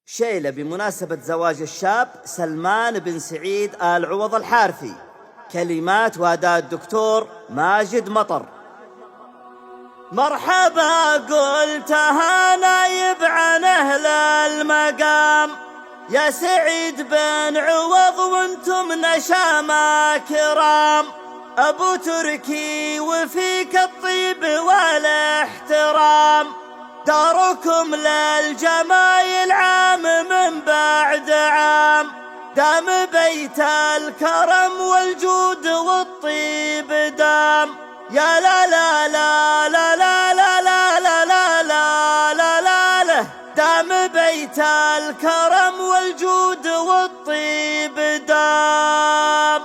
شيلة بمناسبة زواج الشاب سلمان بن سعيد آل عوض الحارثي. كلمات وأداء الدكتور ماجد مطر. مرحبا قلتها نايب عن أهل المقام، يا سعيد بن عوض وانتم نشامة كرام، أبو تركي وفيك الطيب والاحترام، داركم للجمايل عام من بعد عام، دام بيت الكرم والجود والطيب دام، يا لا لا لا لا لا لا لا لا لا لا لا لا لا، دام بيت الكرم والجود والطيب دام،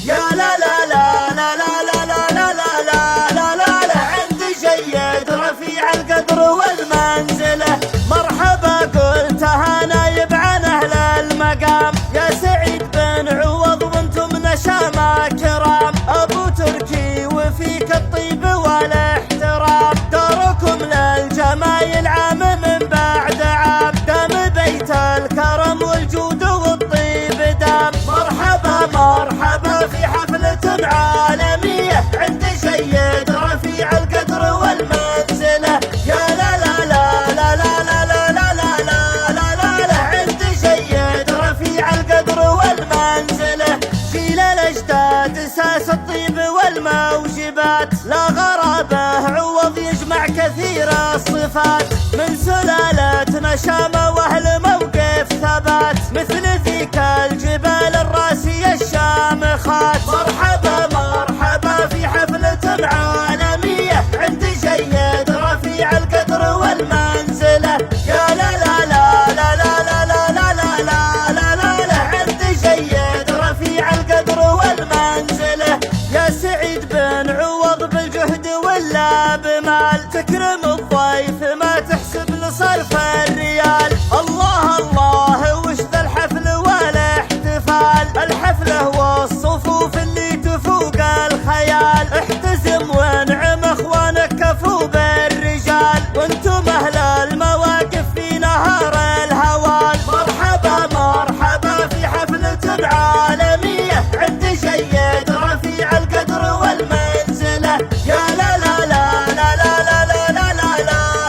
يا لا لا لا لا لا لا لا لا لا لا لا لا، عند جيد رفيع القدر والمنزلة. مرحبا قلتها نايب عن أهل المقام، يا سعيد بن عوض وانتم نشامة كرام، أبو تركي وفيك الطيب والاحترام، داركم للجمايل عام من بعد عام، دام بيت الكرم والجود والطيب دام. مرحبا مرحبا في حفلة عالمية عند جيد رفيع القدر والمنزلة، يا لا لا لا لا لا لا لا لا لا لا لا لا، عند جيد رفيع القدر والمنزلة. جيل الأجداد أساس الطيب والموجبات، لا غرابة عوض يجمع كثير الصفات، من سلالة نشامة وأهل موقف ثبات، مثل ذيك الجبال الراسية الشامخات. مرحبا مرحبا في حفلة عالمية عند جيد رفيع القدر والمنزلة، يا لا لا لا لا لا لا لا لا لا لا لا لا، عند جيد رفيع القدر والمنزلة. يا سعيد بن عوض بالجهد ولا بمال، تكرم الضيف ما تحسب لصرف الريال. الله الله وش ذا الحفل والاحتفال، الحفلة والصفوف اللي تفوق الخيال، احتزم وانعم اخوانك كفوا بالرجال، وانتم اهل المواقف في نهار الهوال. مرحبا مرحبا في حفلة عالمية عند جيد رفيع القدر والمنزلة، يا لا لا لا لا لا لا لا لا لا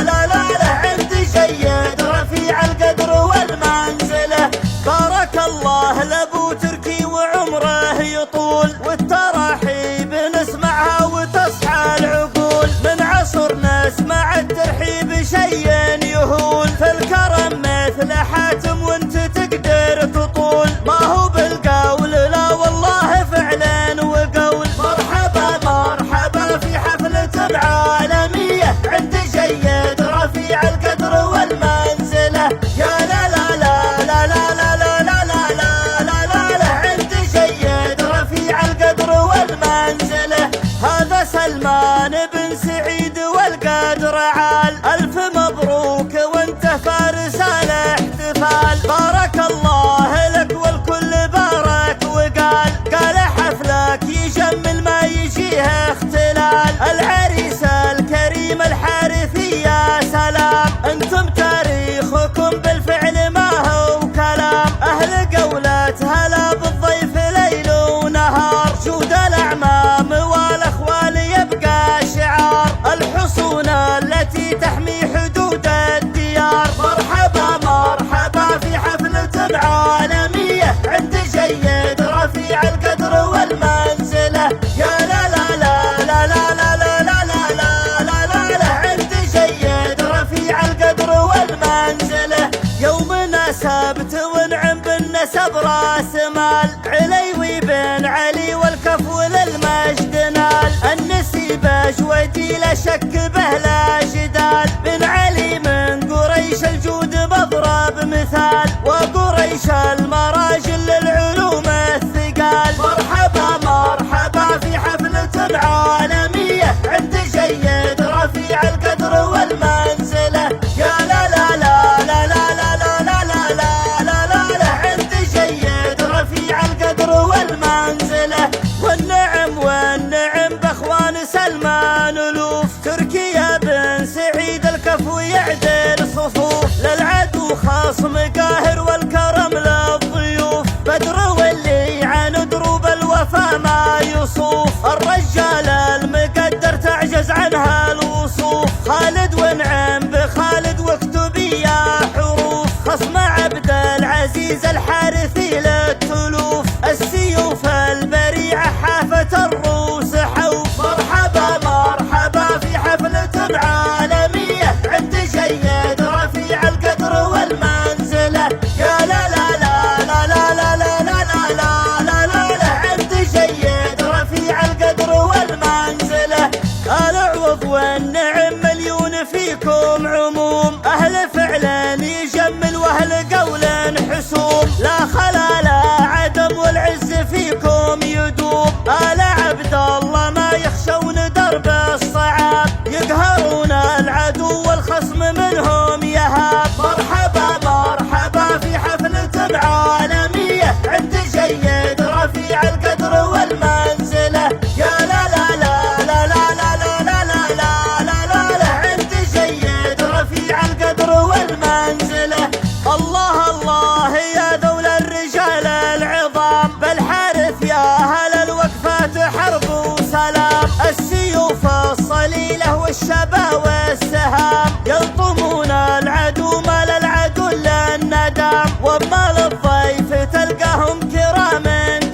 لا لا لا، عند جيد رفيع القدر والمنزلة. بارك الله لابو تركي وعمره يطول، والتراحيب نسمعها وتصحى العقول، من عصر نسمع الترحيب شيء يهول، في الكرم مثل حاتم وانت تقدر تطول، ما هو بالقول لا والله فعلا وقول. مرحبا مرحبا في حفلة عالمية عند جيد رفيع القدر والمنزلة، يا لا لا لا لا لا لا لا لا لا لا لا لا، عند جيد رفيع القدر والمنزلة. هذا سلمان بن سعيد والقدر عال، ألف مبروك وانت فارس الاحتفال، بارك الله لك والكل بارك وقال، قال حفلك يجمل ما يجيه اختلال، العريس الكريم الحارثي يا سلام، انتم تاريخكم بالفعل ما هو كلام، اهل قولة هلا بالضيف ليل ونهار، جود الاعمام والاخوال يبقى شعار، الحصون التي تحمي حدود الديار. مرحبا مرحبا في حفلة عالمية عند جيد رفيع القدر والمنزلة، يا لا لا لا لا لا لا لا لا لا لا لا لا، عند جيد رفيع القدر والمنزلة. يومنا سبت ونعم بالنسب راس مال، عليوي بن علي والكفو للمجد نال، النسيب جودي لا شك به لا جدال، بن علي من قريش الجود مضرب مثال، وقريش المراجل للعلوم الثقال. مرحبا مرحبا في حفلة عالمية عند جيد رفيع القدر والمنزلة، يا لا لا لا لا لا لا لا لا لا لا لا لا، عند جيد رفيع القدر والمنزلة. والنعم والنعم باخوان سلمان الوف، تركيا بن سعيد الكفو يعدل صفوف، للعدو العدو خصم قاهر والكرم للضيوف، بدر واللي عن دروب الوفا ما يصوف، الرجال المقدر تعجز عنها الوصوف، خالد ونعم بخالد واكتبي يا حروف، خصم عبد العزيز الحارثي للتلوف، السيوف البريعة حافة الروس حوف، مرحبا مرحبا في حفلة عالمية عند جيد رفيع القدر والمنزلة، يا لا لا لا لا لا لا لا لا لا لا لا لا عند جيد رفيع القدر والمنزلة، العوض والنعم مليون فيكم عموم، أهل فعل يجمل وأهل قول حسوم، لا خلا لا عدم والعز فيكم يدوم، آل عبد الله ما يخشون درب الصعاب، يقهرون العدو والخصم منهم يهاب، مرحبا مرحبا في حفلة عالمية عند جيد رفيع القدر والمنزلة، يا لا لا لا لا لا لا لا لا لا لا لا لا عند جيد رفيع القدر والمنزلة، الله الله يا ذول الرجال العظام، بالحارث يا هل الوقفات حرب وسلام، السيوف الصليلة والشبا والسهام، يلطمون العدو ما للعدو الا الندام، وما للضيف تلقاهم كرام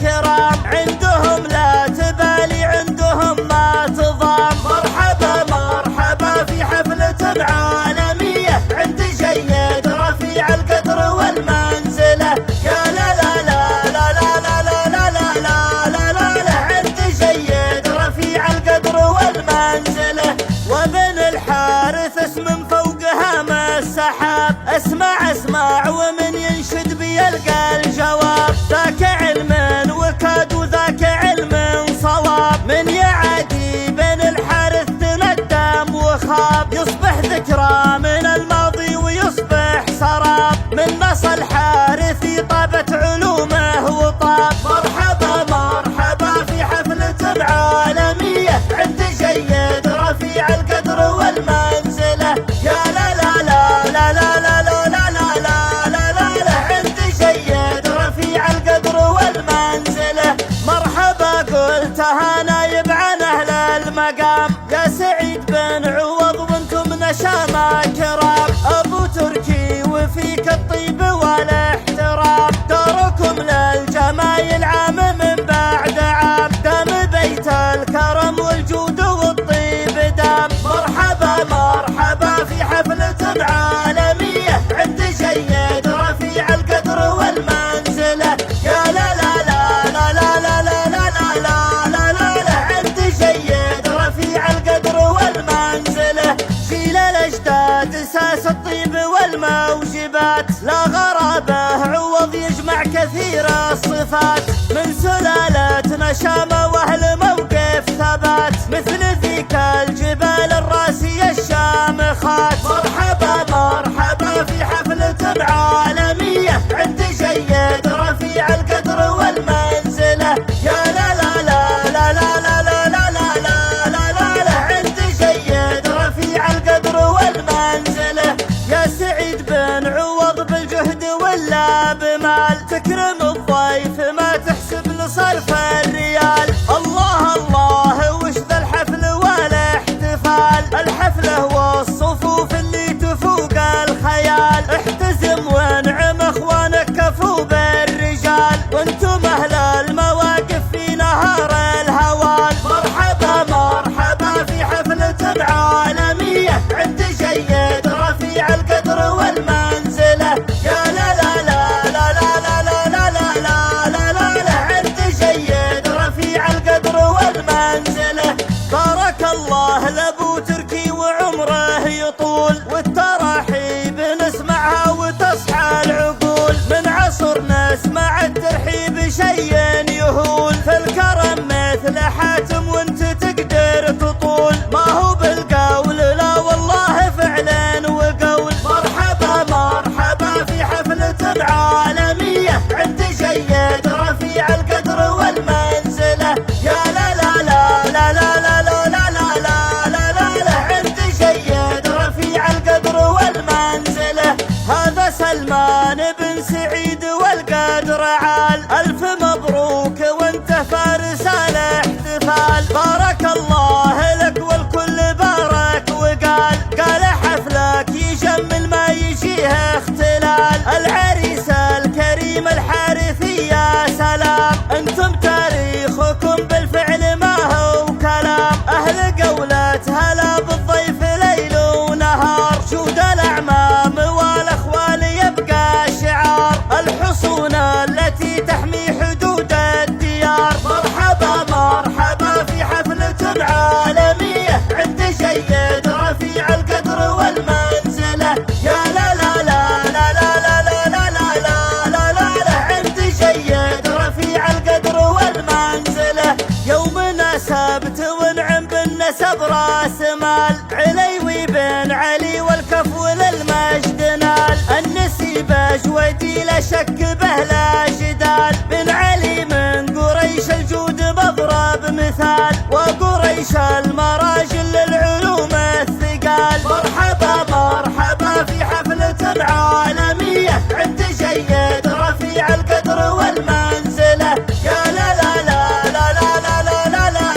كرام، عندهم لا تبالي عندهم ما تضام، مرحبا مرحبا في حفلة عالمية عند جيد رفيع القدر والمنزلة، يا لا لا لا لا لا لا لا لا لا لا لا لا عند جيد رفيع القدر والمنزلة، وابن الحارث اسم فوقها ما السحاب، اسمع اسمع ومن ينشد بيلقى الجواب، ذاك علم وكاد وذاك علم صواب، من يعادي بن الحارث تندم وخاب، يصبح ذكرى من الماضي ويصبح سراب، من نص الحارثي طابت علومه وطاب، مرحبا مرحبا في حفلة عالمية عند جيد رفيع القدر والمنزلة، يا لا لا لا لا لا لا لا لا لا لا لا لا عند جيد رفيع القدر والمنزلة، مرحبا قلتها نايب عن أهل المقام، يا سعيد بن عوض وانتم نشامة كرام، أبو تركي وفيك الطيب والاحترام، داركم للجمايل عام من بعد عام، دام بيت الكرم والجود والطيب دام، مرحبا مرحبا في حفلة عالمية عند جيد رفيع القدر والمنزلة، يا لا لا لا لا لا لا لا لا لا لا لا لا عند جيد رفيع القدر والمنزلة، جيل الأجداد أساس الطيب والموجبات، لا غرابة عوض يجمع كثير الصفات، من سلالة نشامة وأهل موقف ثبات، مثل ذيك الجبال الراسية الشامخات، مرحبا مرحبا في حفلة عالمية عند جيد رفيع القدر والمنزلة، يا لا لا لا لا لا لا لا لا لا لا لا لا عند جيد رفيع القدر والمنزلة، يا سعيد بن عوض بالجهد ولا بمال، تكرم الضيف ما تحسب لصرف الريال، الله الله وش ذا الحفل والاحتفال، الحفلة والصفوف اللي تفوق الخيال، احتزم وانعم اخوانك كفوا بالرجال، وانتم اهل المواقف في نهار الهوال، مرحبا مرحبا في حفلة عالمية عند جيد رفيع القدر والمنزلة، يا لا لا لا لا هذا سلمان بن سعيد والقدر عال، ألف مبروك وانت فارس الاحتفال. بارك الله لك والكل بارك وقال، قال حفلك يجمل ما يجيه اختلال. العريس الكريم الحارثي يا سلام، انتم تاريخكم بالفعل ما هو كلام. اهل قولة هلا بالضيف ليل ونهار، جود الاعمام والاخوال يبقى شعار. الحصون التي تحمي حدود الديار، مرحبا مرحبا في حفلة عالمية عند جيد رفيع القدر والمنزلة. يا لا لا لا لا لا لا لا لا لا لا لا لا عند جيد رفيع القدر والمنزلة. يومنا سبت ونعم بالنسب راس مال، عليوي بن علي والكفو للمجد نال. النسيب جودي لا شك به لا جدال، بن علي من قريش الجود مضرب مثال، وقريش المراجل للعلوم الثقال. مرحبا مرحبا في حفلة عالمية عند جيد رفيع القدر والمنزلة. يا لا لا لا لا لا لا لا لا لا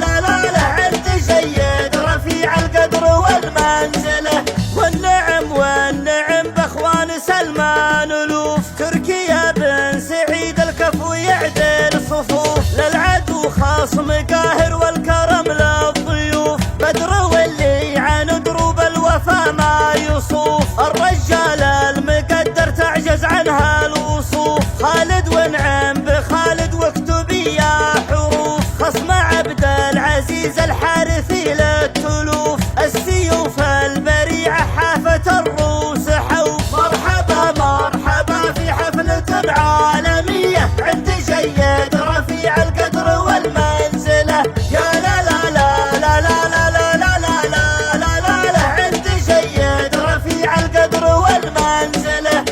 لا لا لا عند جيد رفيع القدر والمنزلة. والنعم والنعم باخوان سلمان الوف، تركيا بن سعيد الكفو يعدل صفوف. للعدو خصم قاهر والكرم للضيوف، بدر واللي عن دروب الوفا ما يصوف. الرجال المقدر تعجز عنها الوصوف، خالد ونعم بخالد واكتبي يا حروف. خصم عبد العزيز الحارثي للتلوف، السيوف البريعة حافة الروس حوف. مرحبا مرحبا في حفلة عالمية عند جيد رفيع القدر والمنزلة. يا لا لا لا لا لا لا لا لا لا لا لا لا عند جيد رفيع القدر والمنزلة.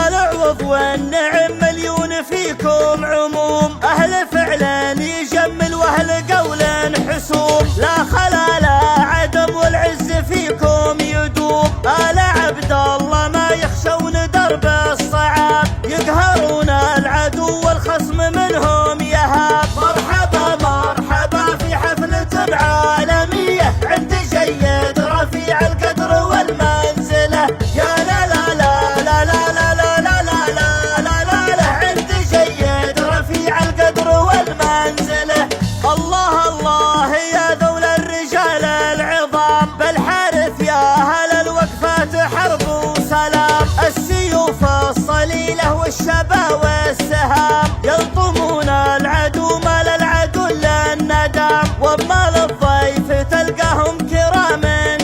العوض والنعم مليون فيكم عموم، أهل فعل يجمل وأهل قول حسوم. لا خلا لا عدم والعز فيكم يدوم، آل عبد الله ما يخشون درب الصعاب، يقهرون العدو والخصم منهم يهاب. مرحبا مرحبا في حفلة عالمية عند جيد رفيع القدر والمنزلة. يا لا لا لا لا لا لا لا لا لا لا لا لا عند جيد رفيع القدر والمنزلة. الله الله يا ذول الرجال العظام، بالحارث يا هل الوقفات حرب وسلام. السيوف الصليلة والشبا والسهام، يلطمون العدو ما للعدو الا الندام. وما للضيف تلقاهم كرام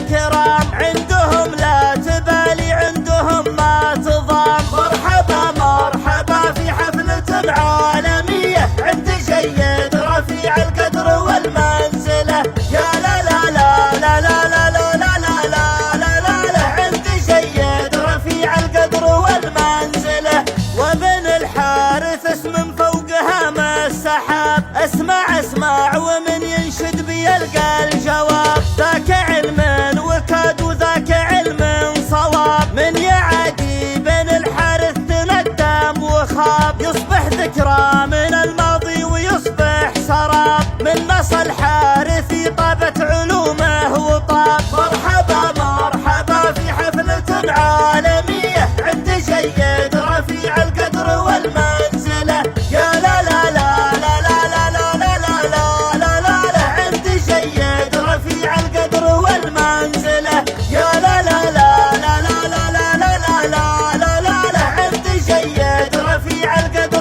كرام، عندهم لا تبالي عندهم ما تضام. مرحبا مرحبا في حفلة عالمية عند جيد رفيع القدر والمنزلة. يا لا لا لا لا لا لا لا لا لا لا لا لا عند جيد رفيع القدر والمنزلة. وبن الحارث اسم فوقها ما السحاب، اسمع اسمع ومن ينشد بيلقى الجواب. ذاك علم وكاد وذاك علم صواب، من يعادي بن الحارث تندم وخاب. يصبح ذكرى من الماضي ويصبح سراب، من نص الحارثي طابت علومه وطاب. مرحبا مرحبا في حفلة عالمية عند جيد رفيع القدر والمنزلة. يا لا لا لا لا لا لا لا لا لا لا لا لا عند جيد رفيع القدر والمنزلة. يا لا لا لا لا لا لا لا لا لا لا لا لا عند جيد رفيع القدر